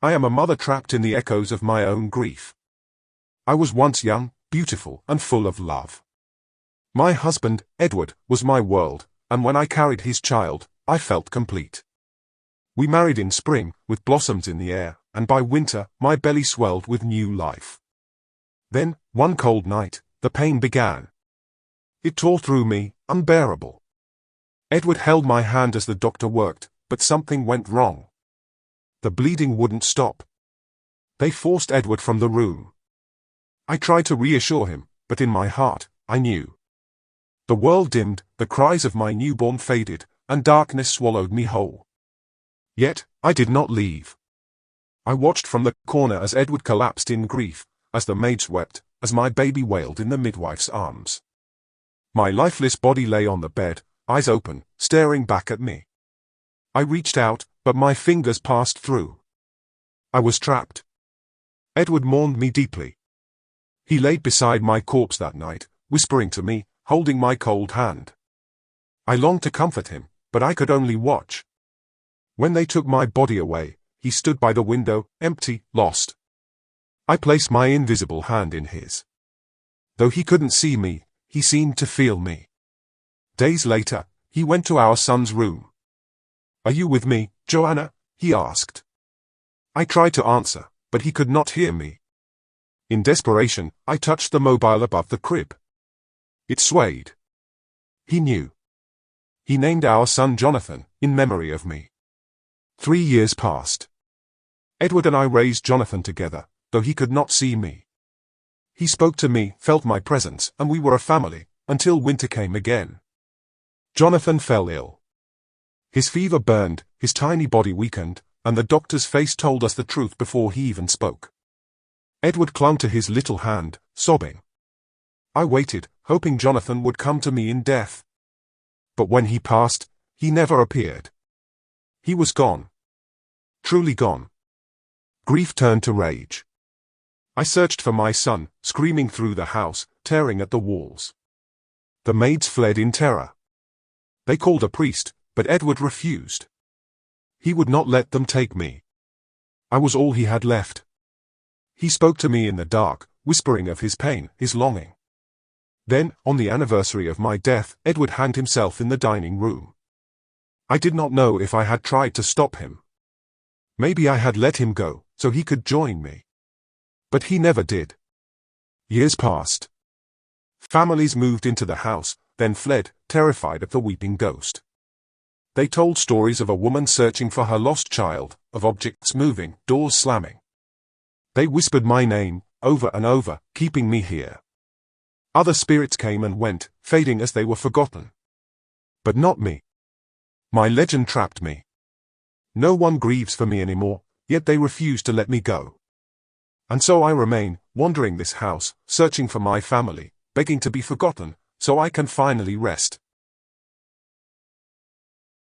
I am a mother trapped in the echoes of my own grief. I was once young, beautiful, and full of love. My husband, Edward, was my world, and when I carried his child, I felt complete. We married in spring, with blossoms in the air, and by winter, my belly swelled with new life. Then, one cold night, the pain began. It tore through me, unbearable. Edward held my hand as the doctor worked, but something went wrong. The bleeding wouldn't stop. They forced Edward from the room. I tried to reassure him, but in my heart, I knew. The world dimmed, the cries of my newborn faded, and darkness swallowed me whole. Yet, I did not leave. I watched from the corner as Edward collapsed in grief, as the maids wept, as my baby wailed in the midwife's arms. My lifeless body lay on the bed, eyes open, staring back at me. I reached out, but my fingers passed through. I was trapped. Edward mourned me deeply. He laid beside my corpse that night, whispering to me, holding my cold hand. I longed to comfort him, but I could only watch. When they took my body away, he stood by the window, empty, lost. I placed my invisible hand in his. Though he couldn't see me, he seemed to feel me. Days later, he went to our son's room. "Are you with me, Joanna?" he asked. I tried to answer, but he could not hear me. In desperation, I touched the mobile above the crib. It swayed. He knew. He named our son Jonathan, in memory of me. 3 years passed. Edward and I raised Jonathan together, though he could not see me. He spoke to me, felt my presence, and we were a family, until winter came again. Jonathan fell ill. His fever burned, his tiny body weakened, and the doctor's face told us the truth before he even spoke. Edward clung to his little hand, sobbing. I waited, hoping Jonathan would come to me in death. But when he passed, he never appeared. He was gone. Truly gone. Grief turned to rage. I searched for my son, screaming through the house, tearing at the walls. The maids fled in terror. They called a priest, but Edward refused. He would not let them take me. I was all he had left. He spoke to me in the dark, whispering of his pain, his longing. Then, on the anniversary of my death, Edward hanged himself in the dining room. I did not know if I had tried to stop him. Maybe I had let him go, so he could join me. But he never did. Years passed. Families moved into the house, then fled, terrified of the weeping ghost. They told stories of a woman searching for her lost child, of objects moving, doors slamming. They whispered my name, over and over, keeping me here. Other spirits came and went, fading as they were forgotten. But not me. My legend trapped me. No one grieves for me anymore, yet they refuse to let me go. And so I remain, wandering this house, searching for my family, begging to be forgotten, so I can finally rest.